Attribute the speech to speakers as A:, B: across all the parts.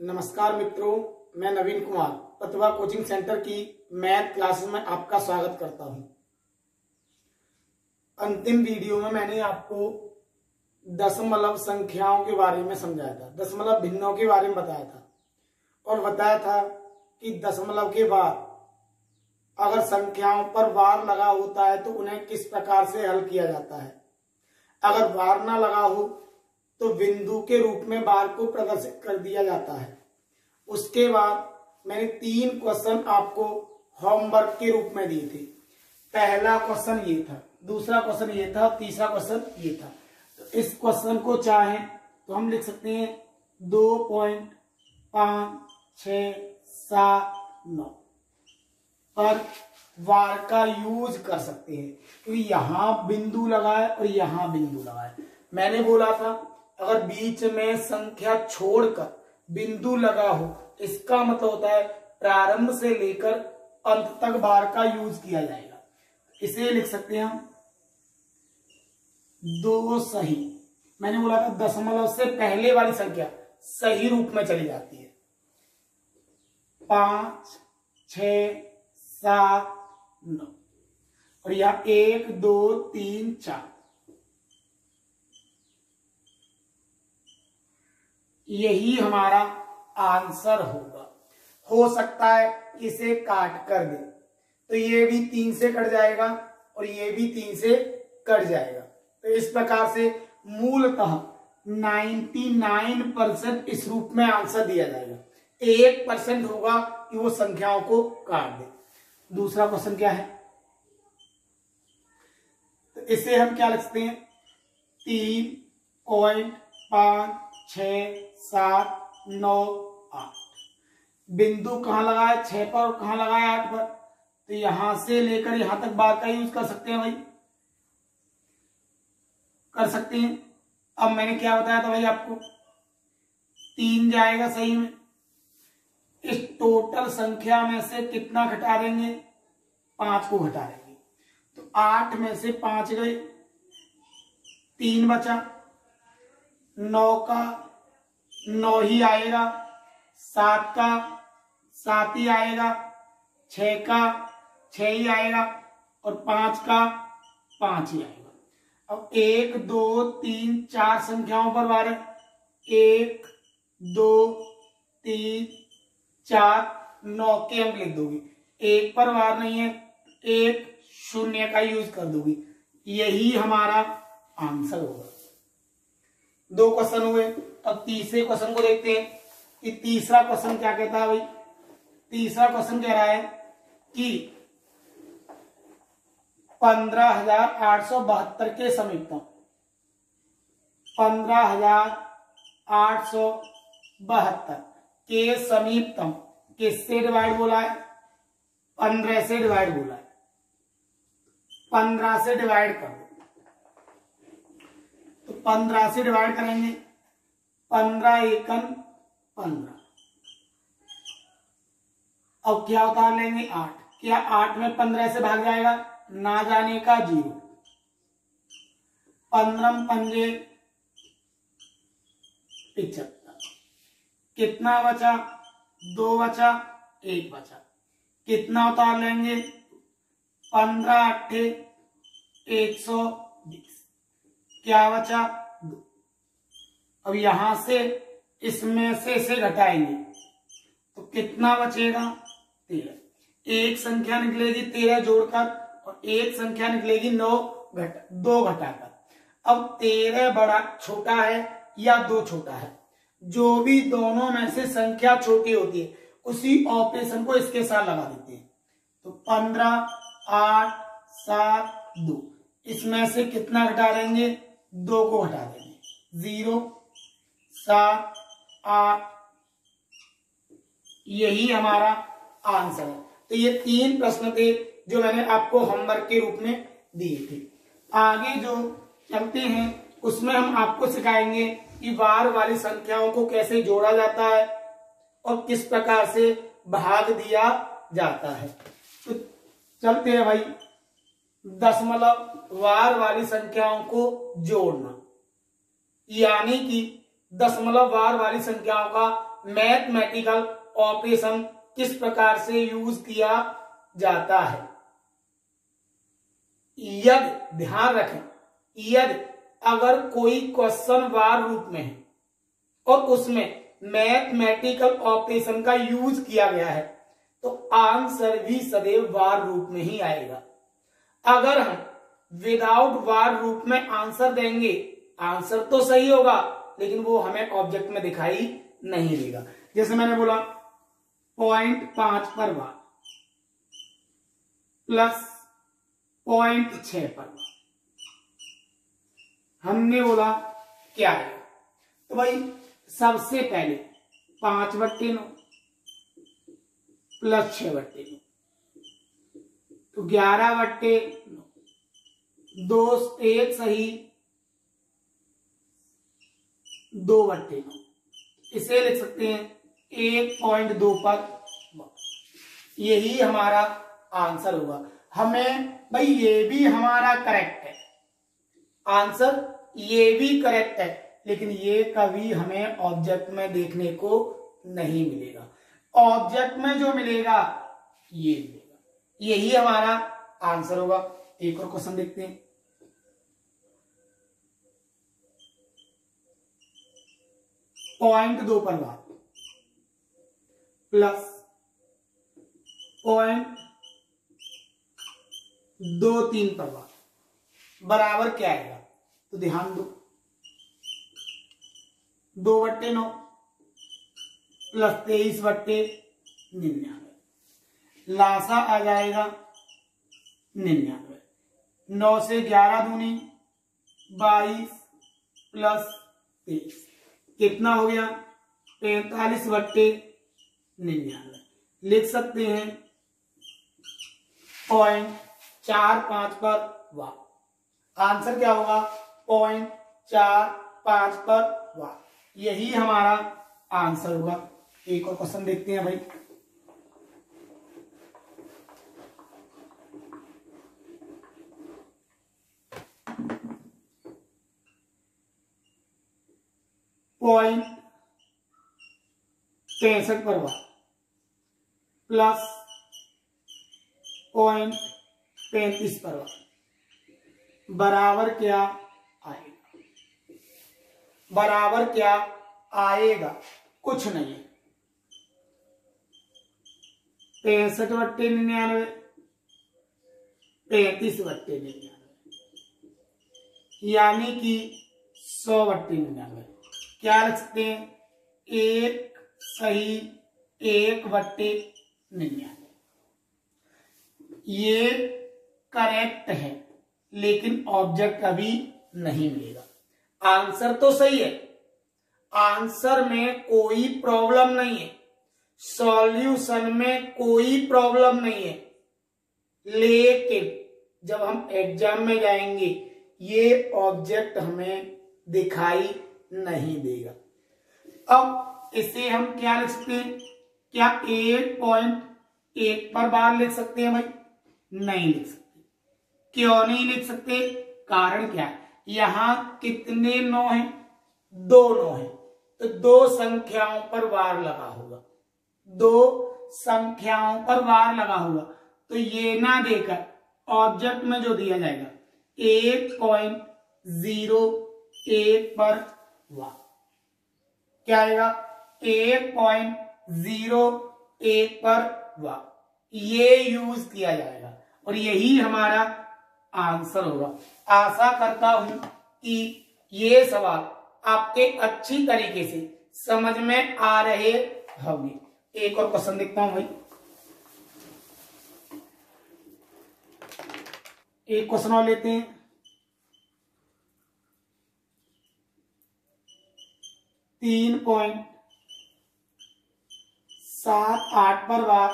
A: नमस्कार मित्रों, मैं नवीन कुमार प्रतिभा कोचिंग सेंटर की मैथ क्लासेस में आपका स्वागत करता हूं। अंतिम वीडियो में मैंने आपको दशमलव संख्याओं के बारे में समझाया था, दशमलव भिन्नों के बारे में बताया था और बताया था कि दशमलव के बाद अगर संख्याओं पर वार लगा होता है तो उन्हें किस प्रकार से हल किया जाता है। अगर वार ना लगा हो तो बिंदु के रूप में बार को प्रदर्शित कर दिया जाता है। उसके बाद मैंने 3 क्वेश्चन आपको होमवर्क के रूप में दिए थे। पहला क्वेश्चन ये था, दूसरा क्वेश्चन ये था, तीसरा क्वेश्चन ये था। तो इस क्वेश्चन को चाहें तो हम लिख सकते हैं 2.5679 पर वार का यूज कर सकते हैं, क्योंकि यहां बिंदु लगाए और यहां बिंदु लगाए। मैंने बोला था अगर बीच में संख्या छोड़कर बिंदु लगा हो, इसका मतलब होता है प्रारंभ से लेकर अंत तक बार का यूज किया जाएगा। इसे लिख सकते हैं हम 2 सही। मैंने बोला था दशमलव से पहले वाली संख्या सही रूप में चली जाती है। 5, 6, 7, 9 और यहां 1, 2, 3, 4। यही हमारा आंसर होगा। हो सकता है इसे काट कर दे तो ये भी 3 से कट जाएगा और ये भी 3 से कट जाएगा। तो इस प्रकार से मूलतः 99% इस रूप में आंसर दिया जाएगा। 1% होगा कि वो संख्याओं को काट दे। दूसरा क्वेश्चन क्या है, तो इसे हम क्या लिख सकते हैं 3.5679 बिंदु कहां लगाए 6 पर और कहां लगाए 8 पर। तो यहां से लेकर यहां तक बार का यूज कर सकते हैं भाई, कर सकते हैं। अब मैंने क्या बताया था भाई आपको, 3 जाएगा सही में। इस टोटल संख्या में से कितना घटा देंगे, 5 को घटा देंगे। तो 8 में से 5 गए, 3 बचा। 9 का 9 ही आएगा, 7 का 7 ही आएगा, 6 का 6 ही आएगा और 5 का 5 ही आएगा। अब 1, 2, 3, 4 संख्याओं पर वार है। 1, 2, 3, 4, 9 के अंक लिख दोगी। 1 पर वार नहीं है, 1 0 का यूज कर दोगी। यही हमारा आंसर होगा। 2 क्वेश्चन हुए। अब तीसरे क्वेश्चन को देखते हैं कि तीसरा क्वेश्चन क्या कहता है भाई। तीसरा क्वेश्चन कह रहा है कि 15,872 के समीपतम 15,872 के समीपतम किससे डिवाइड बोला है, 15 से डिवाइड बोला है। 15 से डिवाइड कर दो। तो 15 से डिवाइड करेंगे, 15 एकम 15। अब क्या उतार लेंगे 8। क्या 8 में 15 से भाग जाएगा, ना जाने का 0। 15 पंजे 75। कितना बचा, 2 बचा, 1 बचा। कितना उतार लेंगे, 15 8 120। क्या बचा, 2। अब यहां से इसमें से इसे घटाएंगे तो कितना बचेगा, 13। एक संख्या निकलेगी 13 जोड़कर और एक संख्या निकलेगी 2 घटाकर। अब 13 बड़ा छोटा है या 2 छोटा है, जो भी दोनों में से संख्या छोटी होती है उसी ऑपरेशन को इसके साथ लगा देते हैं। तो 15 8 7 2, इसमें से कितना घटा देंगे, 2 को घटा देंगे। 0 7 8, यही हमारा आंसर है। तो ये 3 प्रश्न थे जो मैंने आपको होमवर्क के रूप में दिए थे। आगे जो चलते हैं उसमें हम आपको सिखाएंगे कि वार वाली संख्याओं को कैसे जोड़ा जाता है और किस प्रकार से भाग दिया जाता है। तो चलते हैं भाई, दशमलव वार वाली संख्याओं को जोड़ना, यानी कि दशमलव वार वाली संख्याओं का मैथमेटिकल ऑपरेशन किस प्रकार से यूज किया जाता है। यदि ध्यान रखें, यदि अगर कोई क्वेश्चन वार रूप में है और उसमें मैथमेटिकल ऑपरेशन का यूज किया गया है तो आंसर भी सदैव वार रूप में ही आएगा। अगर हम विदाउट वार रूप में आंसर देंगे, आंसर तो सही होगा लेकिन वो हमें ऑब्जेक्ट में दिखाई नहीं देगा। जैसे मैंने बोला 0.5 पर वार प्लस 0.6 पर वार, हमने बोला क्या है, तो भाई सबसे पहले 5/9 प्लस 6/9 तो 11/9, 2 1 सही 2/9, इसे लिख सकते हैं 1.2 पर। यही हमारा आंसर होगा। हमें भाई ये भी हमारा करेक्ट है, आंसर ये भी करेक्ट है, लेकिन ये कभी हमें ऑब्जेक्ट में देखने को नहीं मिलेगा। ऑब्जेक्ट में जो मिलेगा ये मिलेगा, यही हमारा आंसर होगा। एक और क्वेश्चन देखते हैं। 0.2 पर वार प्लस 0.23 पर वार बराबर क्या आएगा, तो ध्यान दो 2/9 प्लस 23/99, लासा आ जाएगा 99, 9 से 11 दूनी 22 प्लस 23 कितना हो गया 45/99, लिख सकते हैं 0.45 पर वार। आंसर क्या होगा 0.45 पर वार, यही हमारा आंसर होगा। एक और क्वेश्चन देखते हैं भाई। पॉइंट 63 पर वार प्लस 0.35 पर वार बराबर क्या आएगा, बराबर क्या आएगा, कुछ नहीं है 65/99, 35/99 यानी कि 100/99। क्या लिख सकते हैं 1 सही 1/99। ये करेक्ट है लेकिन ऑब्जेक्ट अभी नहीं मिलेगा। आंसर तो सही है, आंसर में कोई प्रॉब्लम नहीं है, सॉल्यूशन में कोई प्रॉब्लम नहीं है, लेकिन जब हम एग्जाम में जाएंगे ये ऑब्जेक्ट हमें दिखाई नहीं देगा। अब इसे हम क्या लिख सकते हैं, क्या 1.1 पर बार लिख सकते हैं भाई, नहीं लिख सकते। क्यों नहीं लिख सकते, कारण क्या है, यहां कितने 9 हैं, 2 9 हैं, तो 2 संख्याओं पर वार लगा होगा, 2 संख्याओं पर वार लगा होगा, तो ये ना देकर ऑब्जेक्ट में जो दिया जाएगा 1.01 पर वार, क्या आएगा 1.01 पर वार, ये यूज किया जाएगा और यही हमारा आंसर होगा। आशा करता हूं कि ये सवाल आपके अच्छी तरीके से समझ में आ रहे होंगे। एक और क्वेश्चन देखता हूं भाई। एक क्वेश्चन और लेते हैं। 3.78 पर वार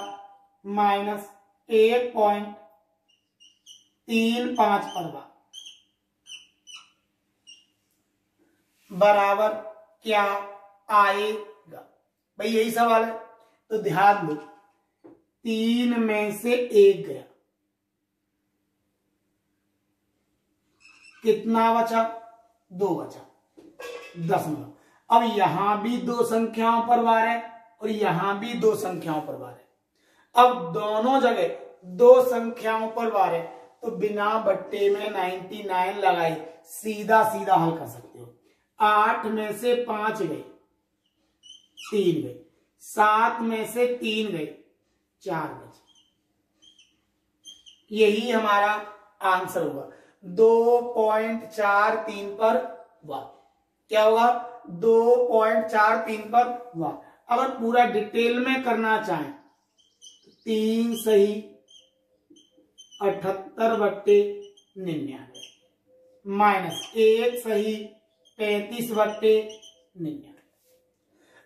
A: माइनस 1.35 पर वार बराबर क्या आएगा, भाई यही सवाल है। तो ध्यान दो 3 में से 1 गया, कितना बचा 2 बचा, 10 में। अब यहां भी दो संख्याओं पर वार है और यहां भी दो संख्याओं पर वार है। अब दोनों जगह दो संख्याओं पर वार है तो बिना बट्टे में 99 लगाए सीधा सीधा हल कर सकते हो। 8 में से 5 गए, 3 गए, 7 में से 3 गए, 4 बचे। यही हमारा आंसर होगा 2.43 पर वार। क्या होगा? 2.43 पर वार। अगर पूरा डिटेल में करना चाहें 3 सही 78/99 माइनस 1 सही 35/99।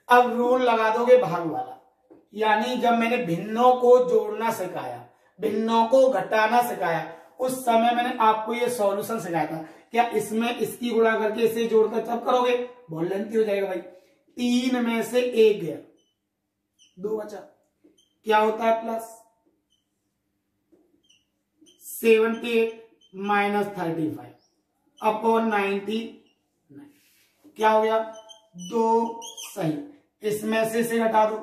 A: अब रूल लगा दोगे भाग वाला, यानी जब मैंने भिन्नों को जोड़ना सिखाया, भिन्नों को घटाना सिखाया, उस समय मैंने आपको ये सॉल्यूशन सिखाया था। क्या इसमें इसकी गुणा करके इसे जोड़कर तब करोगे? बहुत लेंथी हो जाएगा भाई। 3 में से 1 गया, 2 बचा। क्या होता है? Plus 78 minus 35 upon 99। क्या हो गया? 2 सही, इसमें से इसे घटा दो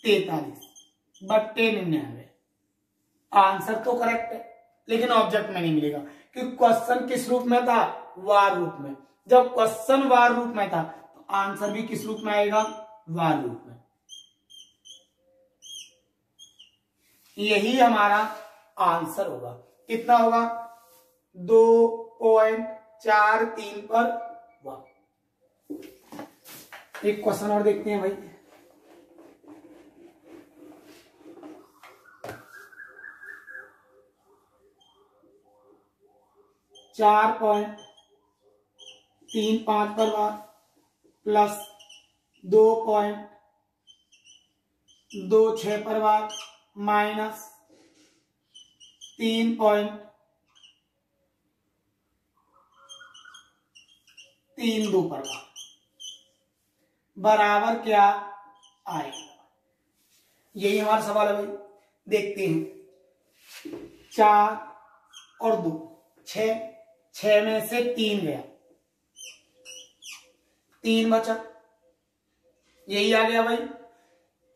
A: 43/99। आंसर तो करेक्ट है लेकिन ऑब्जेक्ट में नहीं मिलेगा क्योंकि क्वेश्चन किस रूप में था? वार रूप में। जब क्वेश्चन वार रूप में था तो आंसर भी किस रूप में आएगा? वार रूप में। यही हमारा आंसर होगा। कितना होगा? 2.43 पर वार। एक क्वेश्चन और देखते हैं भाई। चार 4.35 पर वार प्लस 2.26 पर वार माइनस 3.32 पर वार बराबर क्या आएगा? यही हमारा सवाल है भाई। देखते हैं। 4 और 2 6, 6 में से 3 गया, 3 बचा। यही आ गया भाई।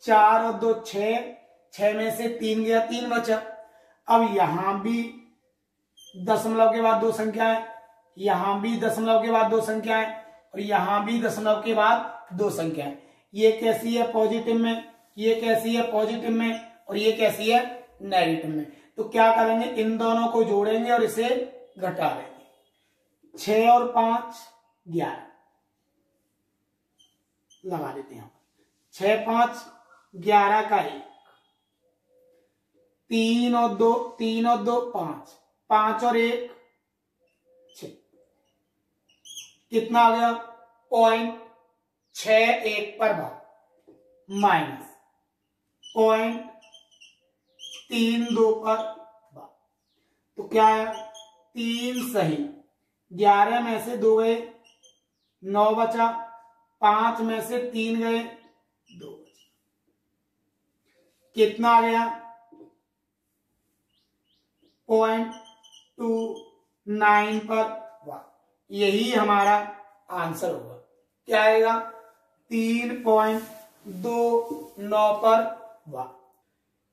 A: 4 और 2 6, 6 में से 3 गया, 3 बचा। अब यहां भी दशमलव के बाद दो संख्या है, यहां भी दशमलव के बाद दो संख्या है और यहां भी दशमलव के बाद दो संख्या है। ये कैसी है? पॉजिटिव में। ये कैसी है? पॉजिटिव में। और ये कैसी है? नेगेटिव में। तो क्या करेंगे? इन दोनों को जोड़ेंगे और इसे घटा देंगे। 6 और 5 11 लगा देते हैं। 6 5 11 का 1, 3 और 2 5, 5 और 1 6। कितना आ गया? 0.61 पर भाग माइनस 0.32 पर भाग। तो क्या है? 3 सही, 11 में से 2 गए, 9 बचा। 5 में से 3 गए, 2 बचा। कितना आ गया? 0.29 पर वार। यही हमारा आंसर होगा। क्या आएगा? 3.29 पर वार।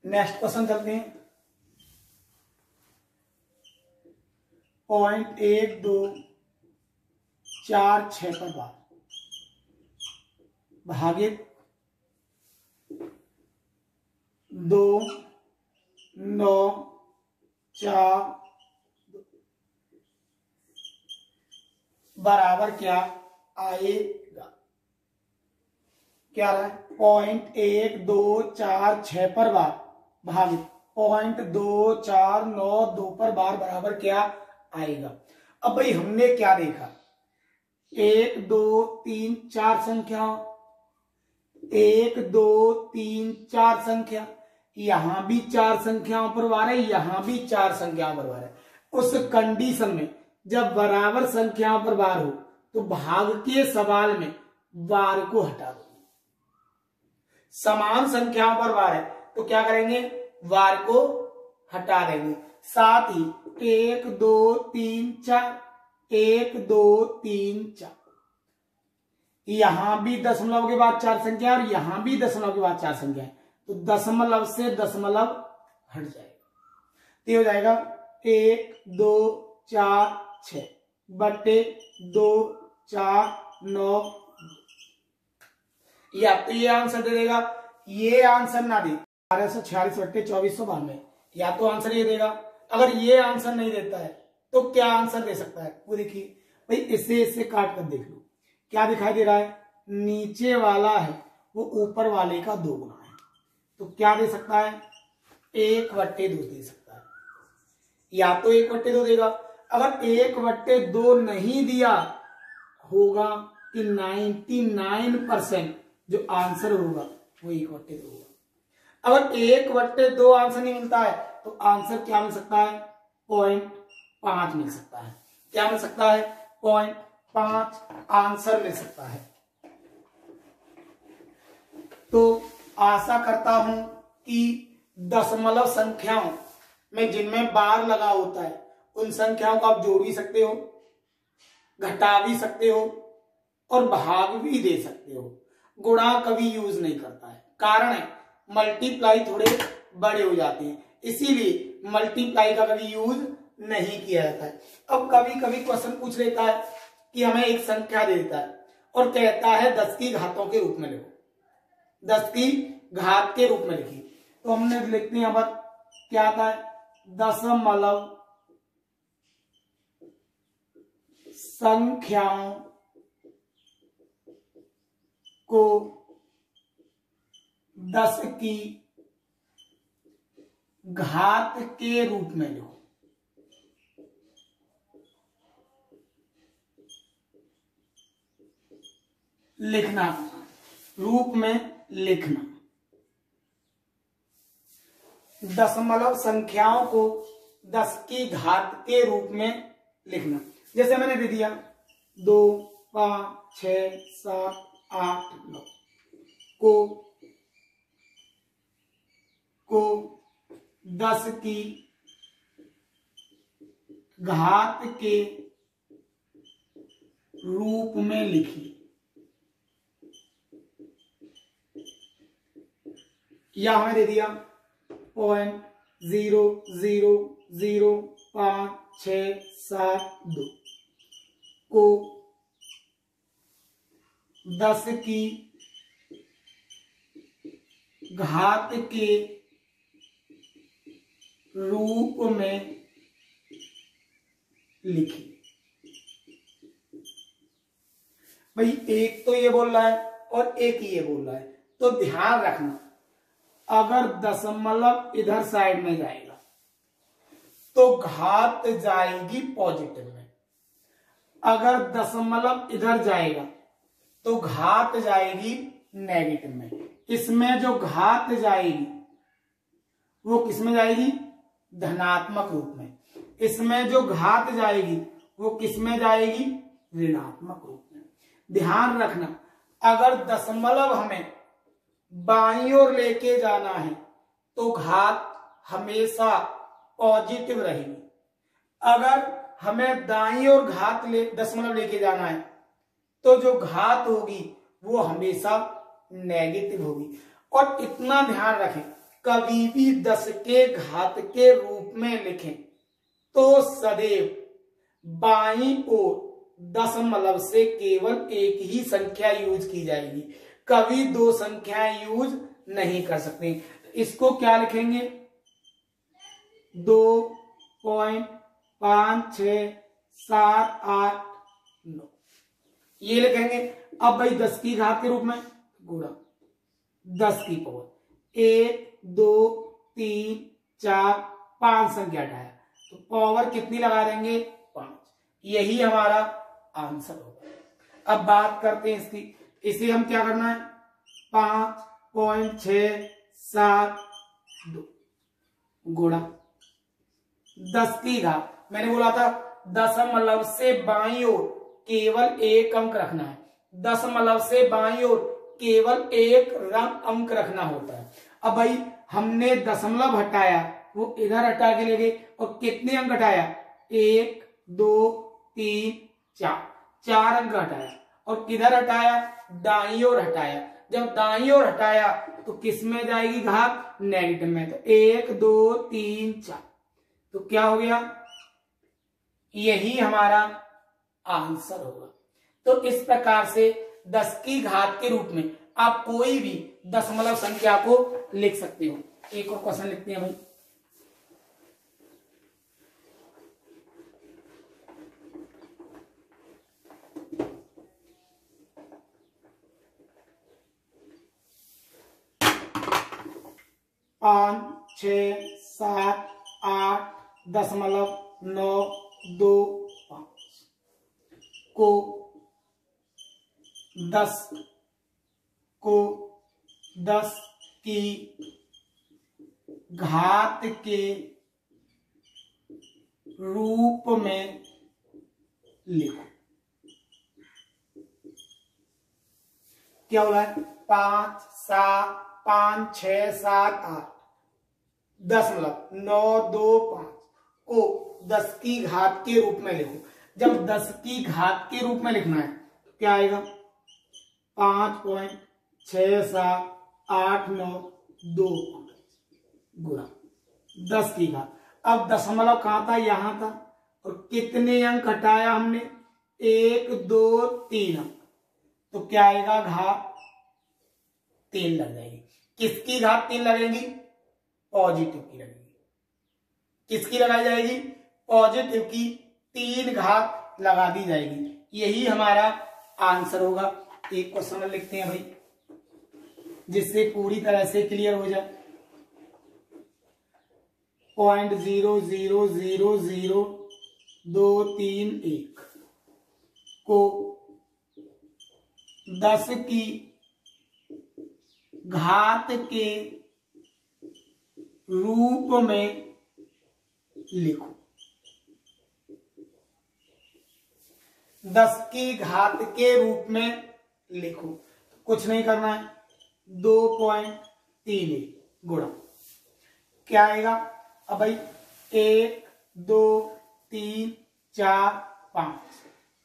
A: नेक्स्ट क्वेश्चन चलते हैं। 0.1246 पर वार भागित 2 9 4 बराबर क्या आएगा? क्या रहा है? 0.1246 पर बार भागित 0.2492 पर बार बराबर क्या आएगा? अब भाई हमने क्या देखा? 1 2 3 4 संख्या, 1 2 3 4 संख्या, यहां भी 4 संख्याओं पर वार है, यहां भी 4 संख्याओं पर वार है। उस कंडीशन में जब बराबर संख्याओं पर वार हो तो भाग के सवाल में वार को हटा दो। समान संख्याओं पर वार है तो क्या करेंगे? वार को हटा देंगे। साथ ही 1 2 3 4, 1 2 3 4 यहां भी दशमलव के बाद 4 संख्या और यहां भी दशमलव के बाद 4 संख्या है, तो दशमलव से दशमलव हट जाएगा, तो ये हो जाएगा 1 2 4 6 बटे 2 4 9। या तो ये आंसर दे देगा, ये आंसर ना दे 1246 बटे 2492, या तो आंसर ये देगा। अगर ये आंसर नहीं देता है तो क्या आंसर दे सकता है, वो देखिए भाई, इससे काट कर देख लो, क्या दिखाई दे रहा है, नीचे वाला है वो ऊपर वाले का 2 गुना है, तो क्या दे सकता है, 1/2 दे सकता है, या तो 1/2 देगा। अगर 1/2 नहीं दिया होगा कि 99% जो आंसर होगा वो 1/2 होगा। अगर 1/2 आंसर नहीं मिलता है तो आंसर क्या मिल सकता है, 0.5 मिल सकता है। क्या मिल सकता है, 0.5 आंसर मिल सकता है। तो आशा करता हूं कि दशमलव संख्याओं में जिनमें बार लगा होता है उन संख्याओं को आप जोड़ भी सकते हो, घटा भी सकते हो और भाग भी दे सकते हो। गुणा कभी यूज नहीं करता है, कारण है मल्टीप्लाई थोड़े बड़े हो जाते हैं, इसीलिए मल्टीप्लाई का कभी यूज नहीं किया जाता है। अब कभी कभी क्वेश्चन पूछ लेता है कि हमें एक संख्या दे देता है और कहता है 10 की घातों के रूप में लिखो, 10 की घात के रूप में लिखिए, तो हमने लिखते हैं यहां पर क्या आता है, दशमलव संख्याओं को 10 की घात के रूप में लो। लिखना, रूप में लिखना, दशमलव संख्याओं को 10 की घात के रूप में लिखना। जैसे मैंने दे दिया 2 5 6 7 8 9 को 10 की घात के रूप में लिखी, या हमें दे दिया 0.000567 को 10 की घात के रूप में लिखी। भाई एक तो ये बोल रहा है और एक ही ये बोल रहा है, तो ध्यान रखना अगर दशमलव इधर साइड में जाएगा तो घात जाएगी पॉजिटिव में, अगर दशमलव इधर जाएगा तो घात जाएगी नेगेटिव में। इसमें जो घात जाएगी वो किसमें जाएगी, धनात्मक रूप में। इसमें जो घात जाएगी वो किसमें जाएगी, ऋणात्मक रूप में। ध्यान रखना अगर दशमलव हमें बाईं ओर लेके जाना है तो घात हमेशा पॉजिटिव रहेगी, अगर हमें दाईं ओर घात दशमलव लेके जाना है तो जो घात होगी वो हमेशा नेगेटिव होगी। और इतना ध्यान रखें कभी भी 10 के घात के रूप में लिखें तो सदैव बाईं ओर दशमलव से केवल एक ही संख्या यूज की जाएगी, कभी 2 संख्याएं यूज नहीं कर सकते। इसको क्या लिखेंगे, 2.5678 ये लिखेंगे। अब भाई 10 की घात के रूप में गुणा 10 की पावर 1 2 3 4 5 संख्या हटाया तो पावर कितनी लगा देंगे, 5। यही हमारा आंसर होगा। अब बात करते हैं इसकी, इसे हम क्या करना है, 5.672 गुणा 10 की घात, मैंने बोला था दशमलव से बाईं ओर केवल एक अंक रखना है, दशमलव से बाईं ओर केवल एक अंक रखना होता है। अब भाई हमने दशमलव हटाया वो इधर हटा के ले गए और कितने अंक हटाया, 1 2 3 4 अंक हटाया और किधर हटाया, दाईं ओर हटाया। जब दाईं ओर हटाया तो किस में जाएगी घात, नेगेटिव में। तो 1 2 3 4, तो क्या हो गया, यही हमारा आंसर होगा। तो इस प्रकार से 10 की घात के रूप में आप कोई भी दशमलव संख्या को लिख सकते हो। एक और क्वेश्चन लिखते हैं भाई। पाँच 6 7 8 .925 को 10 की घात के रूप में लिखो। क्या हो रहा है, 5 6 7 8 .925 को 10 की घात के रूप में लिखो। जब 10 की घात के रूप में लिखना है तो क्या आएगा, 5.678925 गुणा 10 की घात। अब दशमलव कहां था, यहां था, और कितने अंक हटाया हमने, 1 2 3 अंक, तो क्या आएगा, घात 3 लग जाएगी। किसकी घात 3 लगेगी, पॉजिटिव की लगेगी। किसकी लगाई जाएगी, पॉजिटिव की 3 घात लगा दी जाएगी। यही हमारा आंसर होगा। एक क्वेश्चन लिखते हैं भाई, जिससे पूरी तरह से क्लियर हो जाए। 0.0000231 को 10 की घात के रूप में लिखो। 10 की घात के रूप में लिखो, कुछ नहीं करना है, 2.31 गुणा क्या आएगा। अब भाई 1 2 3 4 5,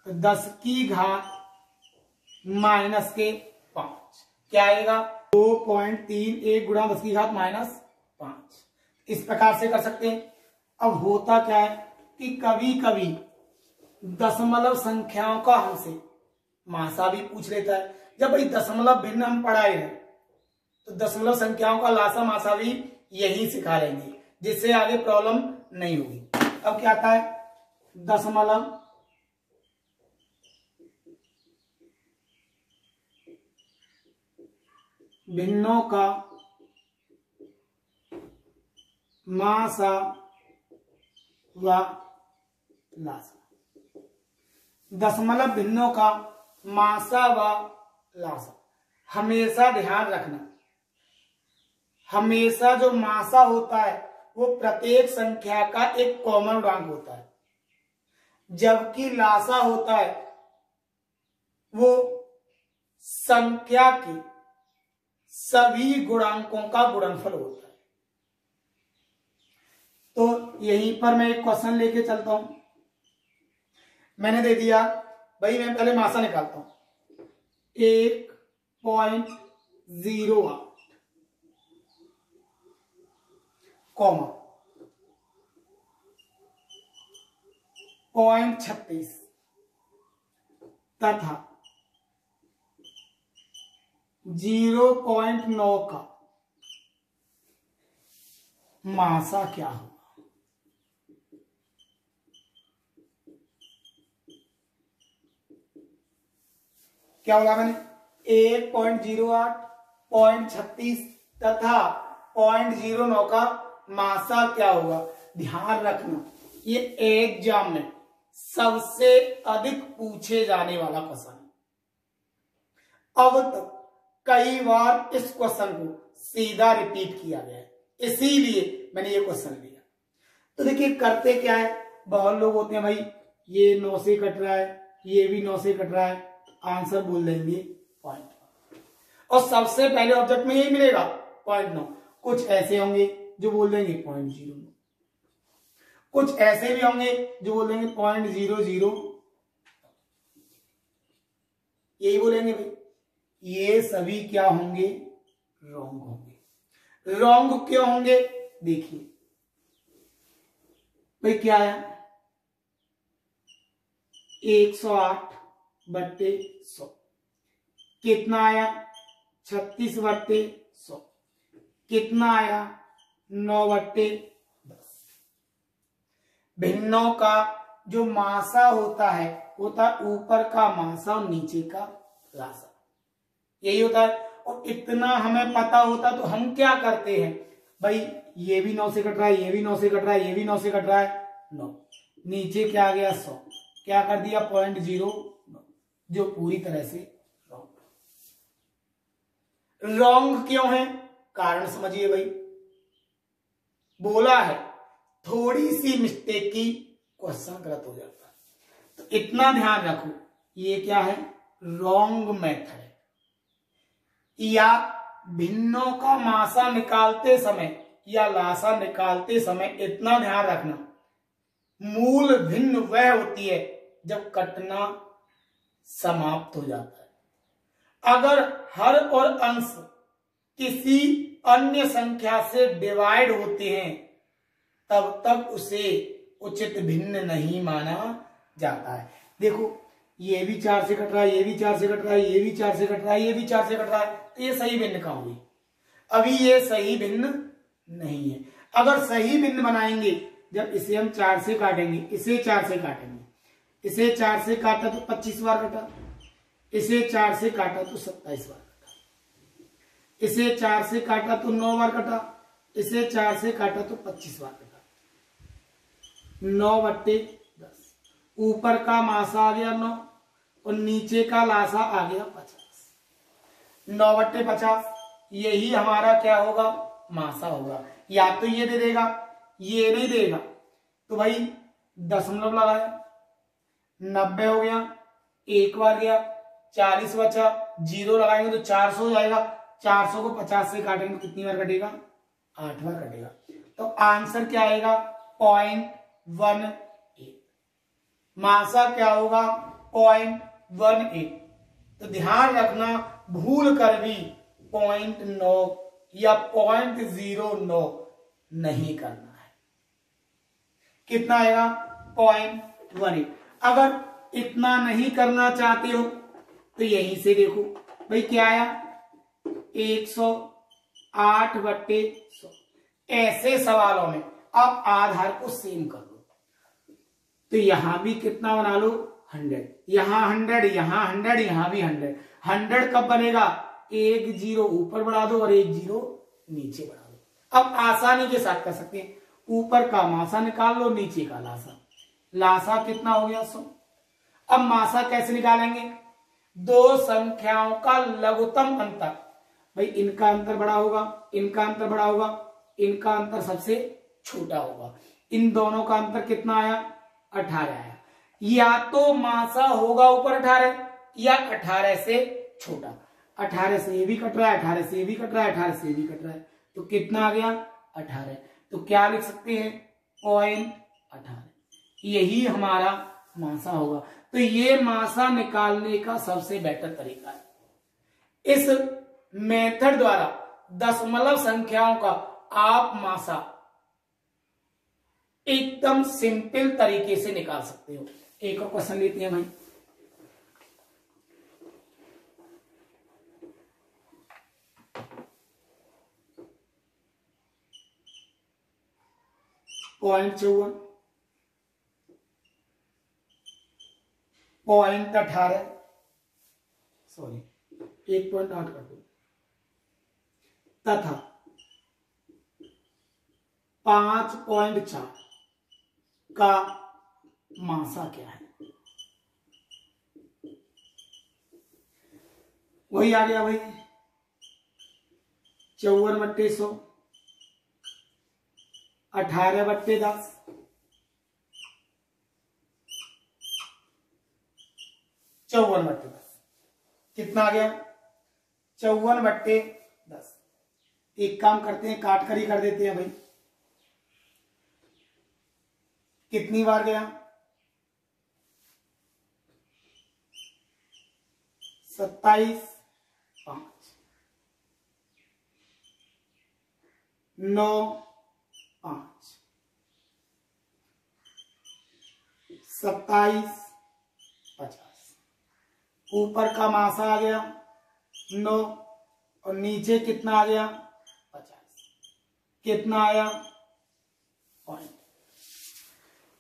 A: तो 10 की घात माइनस के 5 क्या आएगा, 2.31 गुणा 10 की घात -5। इस प्रकार से कर सकते हैं। अब होता क्या है कि कभी कभी दशमलव संख्याओं का हमसे मासा भी पूछ लेता है। जब भाई दशमलव भिन्न हम पढ़ाए हैं तो दशमलव संख्याओं का लासा मासा भी यही सिखा लेंगे, जिससे आगे प्रॉब्लम नहीं होगी। अब क्या आता है, दशमलव भिन्नों का मासा व लासा। दशमलव भिन्नों का मासा व लासा, हमेशा ध्यान रखना, हमेशा जो मासा होता है वो प्रत्येक संख्या का एक कॉमन गुणांक होता है, जबकि लासा होता है वो संख्या के सभी गुणांकों का गुणनफल होता है। तो यहीं पर मैं एक क्वेश्चन लेके चलता हूं। मैंने दे दिया भाई, मैं पहले मासा निकालता हूं, 1.08 कॉमा 0.36 तथा 0.9 का मासा क्या होगा। क्या बोला मैंने, 1.08, 0.36 तथा 0.09 का मासा क्या होगा। ध्यान रखना, ये एग्जाम में सबसे अधिक पूछे जाने वाला क्वेश्चन है। अब तक कई बार इस क्वेश्चन को सीधा रिपीट किया गया है, इसीलिए मैंने ये क्वेश्चन लिया। तो देखिए करते क्या है, बहुत लोग होते हैं भाई ये 9 से कट रहा है, ये भी 9 से कट रहा है, आंसर बोल देंगे 0.9, और सबसे पहले ऑब्जेक्ट में यही मिलेगा 0.9। कुछ ऐसे होंगे जो बोल देंगे 0.09, कुछ ऐसे भी होंगे जो बोल देंगे 0.00, यही बोलेंगे भाई, ये सभी क्या होंगे, रॉन्ग होंगे। रॉन्ग क्यों होंगे, देखिए भाई क्या है, 108/100 कितना आया, 36/100 कितना आया, 9/10। भिन्नों का जो मासा होता है ऊपर का मासा और नीचे का लासा, यही होता है। और इतना हमें पता होता तो हम क्या करते हैं भाई, ये भी 9 से कट रहा है, ये भी 9 से कट रहा है, ये भी 9 से कट रहा है, 9 नीचे क्या आ गया 100, क्या कर दिया 0.09, जो पूरी तरह से रॉन्ग। रॉन्ग क्यों है, कारण समझिए भाई, बोला है थोड़ी सी मिस्टेक की क्वेश्चन गलत हो जाता है, तो इतना ध्यान रखो, ये क्या है, रॉन्ग मेथड है। या भिन्नों का मासा निकालते समय या लासा निकालते समय इतना ध्यान रखना, मूल भिन्न वह होती है जब कटना समाप्त हो जाता है। अगर हर और अंश किसी अन्य संख्या से डिवाइड होते हैं तब तक उसे उचित भिन्न नहीं माना जाता है। देखो ये भी 4 से कट रहा है, ये भी 4 से कट रहा है, ये भी 4 से कट रहा है, ये भी 4 से कट रहा है, तो ये सही भिन्न कहां हुई, अभी ये सही भिन्न नहीं है। अगर सही भिन्न बनाएंगे, जब इसे हम 4 से काटेंगे, इसे 4 से काटेंगे, इसे 4 से काटा तो 25 बार कटा, इसे 4 से काटा तो 27 बार कटा, इसे 4 से काटा तो 9 बार कटा, इसे 4 से काटा तो 25 बार कटा, 9/10। ऊपर का मासा आ गया 9 और नीचे का लासा आ गया 50, 9/50 यही हमारा क्या होगा, मासा होगा। या तो ये दे देगा, ये नहीं देगा, तो भाई दशमलव लगाया, 90 हो गया, एक बार गया, 40 बचा, 0 लगाएंगे तो 400 हो जाएगा, 400 को 50 से काटेंगे तो कितनी बार कटेगा, 8 बार कटेगा। तो आंसर क्या आएगा, 0.18। मासा क्या होगा, 0.18। तो ध्यान रखना, भूल कर भी 0.9 या 0.09 नहीं करना है। कितना आएगा, 0.18। अगर इतना नहीं करना चाहते हो तो यहीं से देखो भाई क्या आया, 108/100। ऐसे सवालों में आप आधार को सेम कर लो, तो यहां भी कितना बना लो, 100, यहां 100, यहां 100, यहां भी 100। 100 कब बनेगा, एक 0 ऊपर बढ़ा दो और एक 0 नीचे बढ़ा दो। अब आसानी के साथ कर सकते हैं, ऊपर का मासा निकाल लो, नीचे का लासा, लासा कितना हो गया 100। अब मासा कैसे निकालेंगे, दो संख्याओं का लघुत्तम अंतर, भाई इनका अंतर बड़ा होगा, इनका अंतर बड़ा होगा, इनका अंतर सबसे छोटा होगा। इन दोनों का अंतर कितना आया, 18 आया। या तो मासा होगा ऊपर 18 या 18 से छोटा। 18 से ये भी कट रहा है, 18 से ये भी कट रहा है, 18 से ये भी कट रहा है, तो कितना आ गया 18। तो क्या लिख सकते हैं, 0.18, यही हमारा मासा होगा। तो ये मासा निकालने का सबसे बेटर तरीका है। इस मेथड द्वारा दशमलव संख्याओं का आप मासा एकदम सिंपल तरीके से निकाल सकते हो। एक और क्वेश्चन लेते हैं भाई, .54, 0.18, सॉरी 1.8 कर दो, तथा 5.4 का मासा क्या है, वही आ गया भाई 54/100, 18/10, 54/10 कितना आ गया, 54/10। एक काम करते हैं, काट कर ही कर देते हैं भाई, कितनी बार गया, 27, 5, 9, 5, 27, 50। ऊपर का मासा आ गया 9 और नीचे कितना आ गया 50। कितना आया पॉइंट।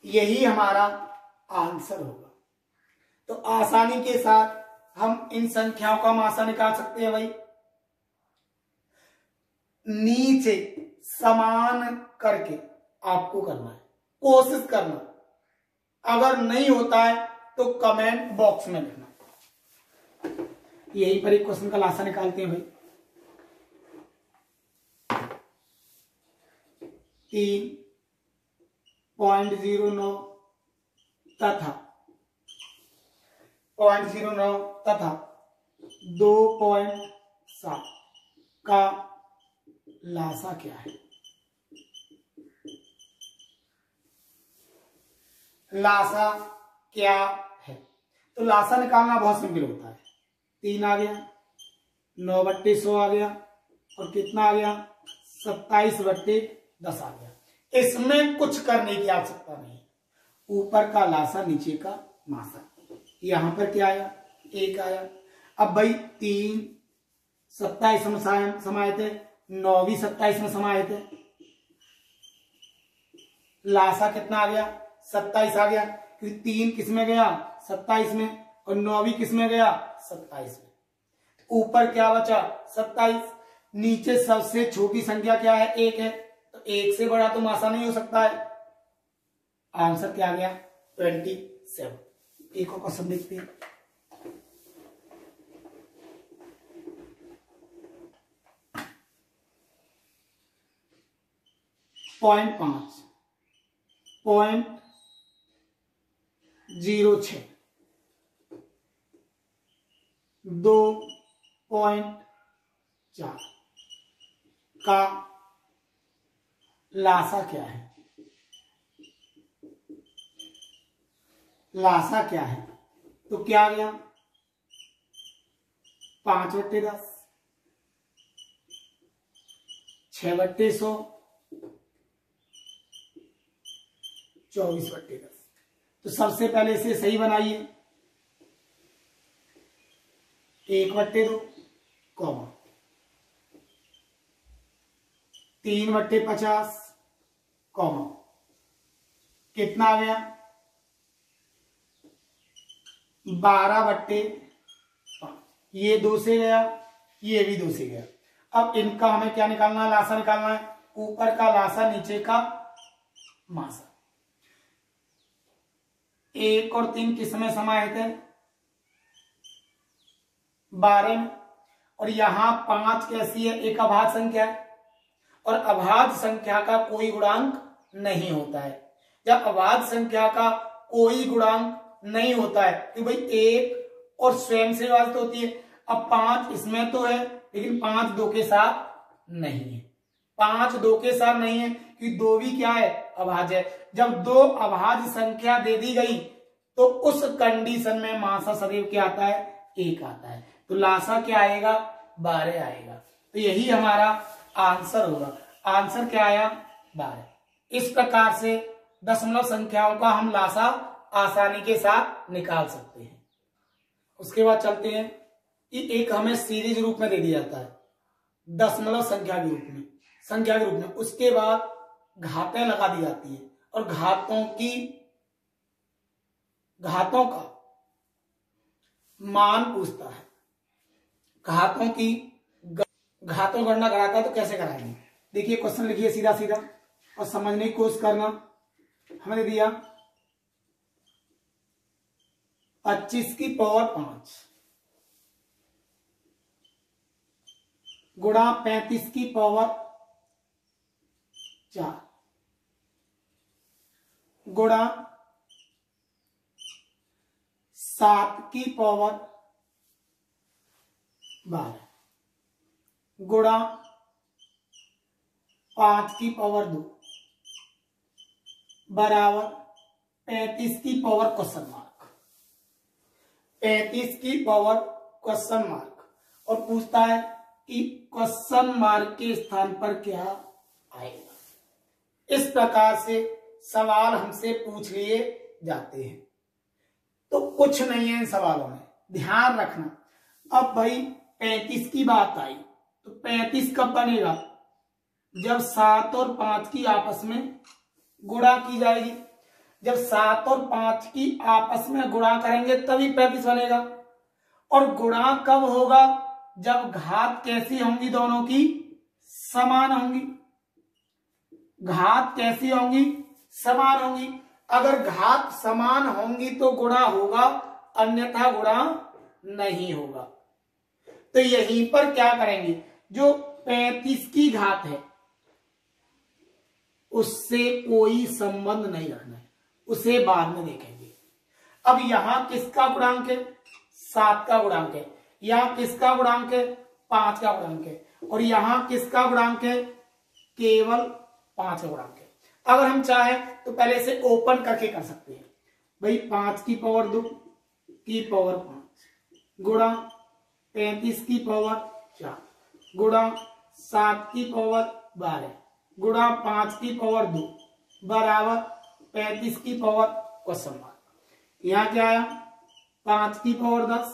A: यही हमारा आंसर होगा। तो आसानी के साथ हम इन संख्याओं का मासा निकाल सकते हैं भाई। नीचे समान करके आपको करना है, कोशिश करना। अगर नहीं होता है तो कमेंट बॉक्स में लिखना। यही पर एक क्वेश्चन का लासा निकालते हैं भाई। 3.09 तथा 0.09 तथा 2.7 का लासा क्या है? लासा क्या है? तो लासा निकालना बहुत सिंपल होता है। 3 आ गया, 9/100 आ गया और कितना आ गया 27/10 आ गया। इसमें कुछ करने की आवश्यकता नहीं। ऊपर का लासा नीचे का मासा। यहां पर क्या आया 1 आया। अब भाई 3 27 में समाये थे, 9 भी 27 में समाये थे। लासा कितना आ गया 27 आ गया, क्योंकि 3 किस में गया 27 में और 9 भी किस में गया 27 में। ऊपर क्या बचा 27। नीचे सबसे छोटी संख्या क्या है 1 है, तो 1 से बड़ा तो मासा नहीं हो सकता है। आंसर क्या आ गया 27। एक और क्वेश्चन देखते हैं। पॉइंट 5.06 2.4 का लासा क्या है? लासा क्या है? तो क्या आ गया 5/10, 6/100, 24/10। तो सबसे पहले इसे सही बनाइए। 1/2 कॉमा 3/50 कॉमा कितना आ गया 12/5। ये 2 से गया, ये भी 2 से गया। अब इनका हमें क्या निकालना है लासा निकालना है। ऊपर का लासा नीचे का मासा। 1 और 3 किस में समाये थे 12 में। और यहां 5 कैसी है एक अभाज्य संख्या है और अभाज्य संख्या का कोई गुणांक नहीं होता है। जब अभाज्य संख्या का कोई गुणांक नहीं होता है कि भाई 1 और स्वयं से विभाजित होती है। अब 5 इसमें तो है लेकिन 5 2 के साथ नहीं है। 5 2 के साथ नहीं है कि 2 भी क्या है अभाज्य है। जब 2 अभाज्य संख्या दे दी गई तो उस कंडीशन में मासा सदैव क्या आता है 1 आता है। तो लासा क्या आएगा 12 आएगा। तो यही हमारा आंसर होगा। आंसर क्या आया 12। इस प्रकार से दशमलव संख्याओं का हम लासा आसानी के साथ निकाल सकते हैं। उसके बाद चलते हैं कि एक हमें सीरीज रूप में दे दिया जाता है दशमलव संख्या के रूप में, उसके बाद घातें लगा दी जाती है और घातों का मान पूछता है। घातों गणना कराता है तो कैसे कराएंगे। देखिए क्वेश्चन लिखिए सीधा सीधा और समझने की कोशिश करना। हमने दिया 25 की पावर 5 गुणा 35 की पावर 4 गुणा 7 की पावर 12 गुणा 5 की पावर 2 बराबर 35 की पावर क्वेश्चन मार्क 35 की पावर क्वेश्चन मार्क, और पूछता है कि क्वेश्चन मार्क के स्थान पर क्या आएगा। इस प्रकार से सवाल हमसे पूछ लिए जाते हैं। तो कुछ नहीं है इन सवालों में, ध्यान रखना। अब भाई 35 की बात आई, तो 35 कब बनेगा? जब 7 और 5 की आपस में गुणा की जाएगी। जब 7 और 5 की आपस में गुणा करेंगे तभी 35 बनेगा। और गुणा कब होगा? जब घात कैसी होंगी? दोनों की समान होंगी। घात कैसी होंगी? समान होंगी। अगर घात समान होंगी तो गुणा होगा, अन्यथा गुणा नहीं होगा। तो यहीं पर क्या करेंगे, जो 35 की घात है उससे कोई संबंध नहीं रखना है, उसे बाद में देखेंगे। अब यहां किसका गुणांक है? 7 का गुणांक है। यहां किसका गुणांक है? 5 का गुणांक है। और यहां किसका गुणांक है? केवल 5 का गुणांक है। अगर हम चाहें तो पहले से ओपन करके कर सकते हैं भाई। 5 की पावर 2 की पावर 5 गुणा 35 की पावर 4 गुणा 7 की पावर 12 गुणा 5 की पावर 2 बराबर 35 की पावर क्वेश्चन मार्क। यहां क्या आया? 5 की पावर 10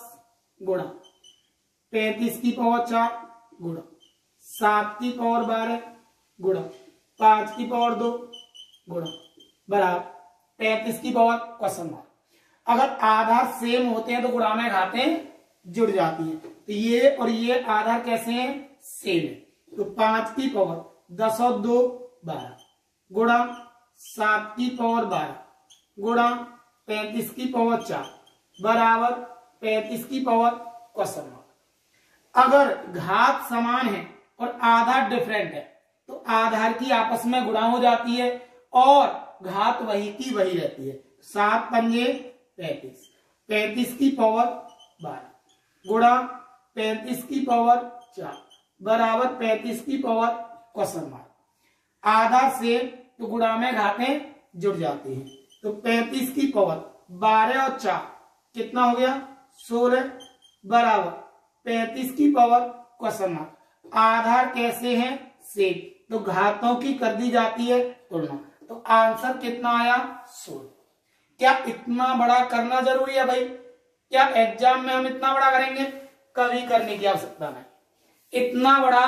A: गुणा 35 की पावर 4 गुणा 7 की पावर 12 गुणा 5 की पावर 2 गुणा बराबर 35 की पावर क्वेश्चन मार्क। अगर आधार सेम होते हैं तो गुणा में घातें जुड़ जाती हैं। तो ये और ये आधार कैसे हैं? सेम है। तो 5 की पावर 10 और 2 12 गुणा 7 की पावर 12 गुणा 35 की पावर 4 बराबर 35 की पावर क्वेश्चन मार्क। अगर घात समान है और आधार डिफरेंट है तो आधार की आपस में गुणा हो जाती है और घात वही की वही रहती है। 7 पंजे 35, 35 की पावर 12 गुणा 35 की पावर 4 बराबर 35 की पावर क्वेश्चन मार्क। आधार से तो गुणा में घातें जुड़ जाती हैं। तो 35 की पावर 12 और 4 कितना हो गया? 16 बराबर 35 की पावर क्वेश्चन मार्क। आधार कैसे हैं? सेम, तो घातों की कर दी जाती है तुलना। तो आंसर कितना आया? 16। क्या इतना बड़ा करना जरूरी है भाई? क्या एग्जाम में हम इतना बड़ा करेंगे? कभी करने की आवश्यकता नहीं, इतना बड़ा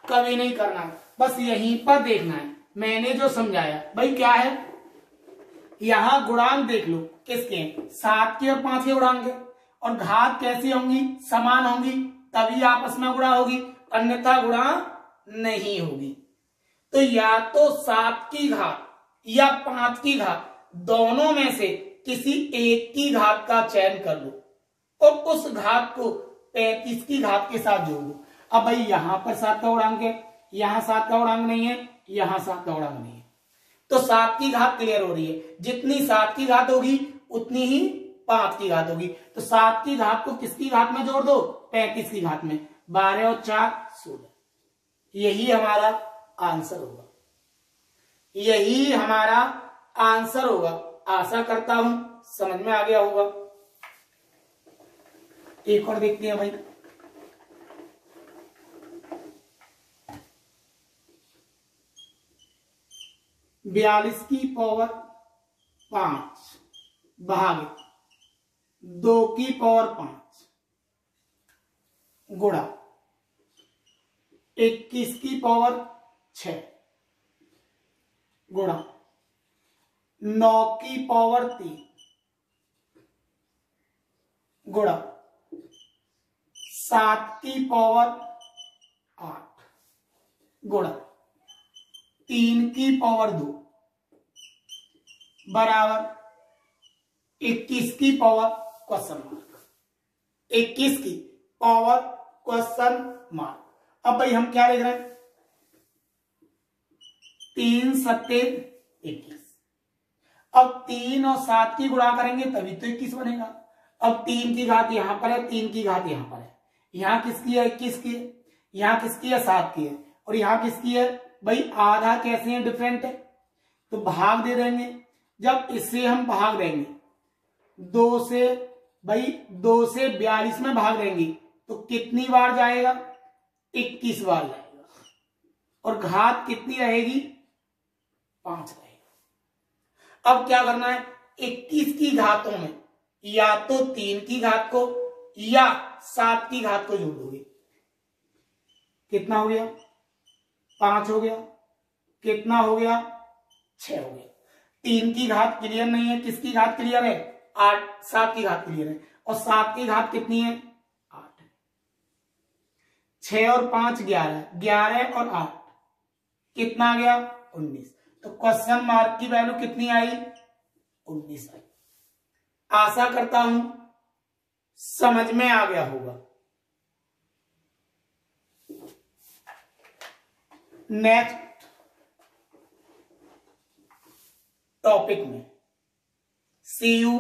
A: कभी नहीं करना है। बस यहीं पर देखना है। मैंने जो समझाया भाई क्या है, यहां गुणांक देख लो किसके? 7 के और 5 के गुणांक है। और घात कैसी होंगी? समान होंगी, तभी आपस में गुणा होगी, अन्यथा गुणा नहीं होगी। तो या तो 7 की घात या 5 की घात, दोनों में से किसी एक की घात का चयन कर लो और उस घात को 35 की घात के साथ जोड़ दो। अब भाई यहां पर 7 का गुणांक है, यहां 7 का गुणांक नहीं है, यहां 7 का गुणांक नहीं है, तो 7 की घात क्लियर हो रही है। जितनी 7 की घात होगी उतनी ही 5 की घात होगी। तो 7 की घात को किसकी घात में जोड़ दो? 35 की घात में। 12 और 4 16। यही हमारा आंसर होगा, यही हमारा आंसर होगा। आशा करता हूं समझ में आ गया होगा। एक और देखते हैं भाई। बयालीस की पावर 5 भागित 2 की पावर 5 गुणा 21 की पावर 6 गुणा 9 की पावर 3 गुणा 7 की पावर 8 गुणा 3 की पावर 2 बराबर 21 की पावर क्वेश्चन मार्क। 21 की पावर क्वेश्चन मार्क। अब भाई हम क्या लिख रहे हैं? 3 सत्ते 21। अब 3 और 7 की गुणा करेंगे तभी तो 21 बनेगा। अब 3 की घात यहां पर है, 3 की घात यहां पर है। यहां किसकी है? 21 की है। यहां किसकी है? 7 की है। और यहां किसकी है? भाई आधा कैसे है? डिफरेंट है, तो भाग दे देंगे। जब इसे हम भाग देंगे 2 से, भाई 2 से 42 में भाग देंगे तो कितनी बार जाएगा? 21 बार जाएगा। और घात कितनी रहेगी? 5 रहेगा। अब क्या करना है, 21 की घातों में या तो 3 की घात को या 7 की घात को जोड़ दोगे। कितना हो गया? 5 हो गया। कितना हो गया? 6 हो गया। 3 की घात क्लियर नहीं है, किसकी घात क्लियर है? 8। 7 की घात क्लियर है। और 7 की घात कितनी है? 8 है। 6 और 5 11, 11 और 8 कितना आ गया? 19। तो क्वेश्चन मार्क की वैल्यू कितनी आई? 19 आई। आशा करता हूं समझ में आ गया होगा। नेक्स्ट टॉपिक में सी यू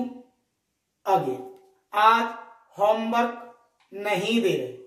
A: अगेन। आज होमवर्क नहीं दे रहे,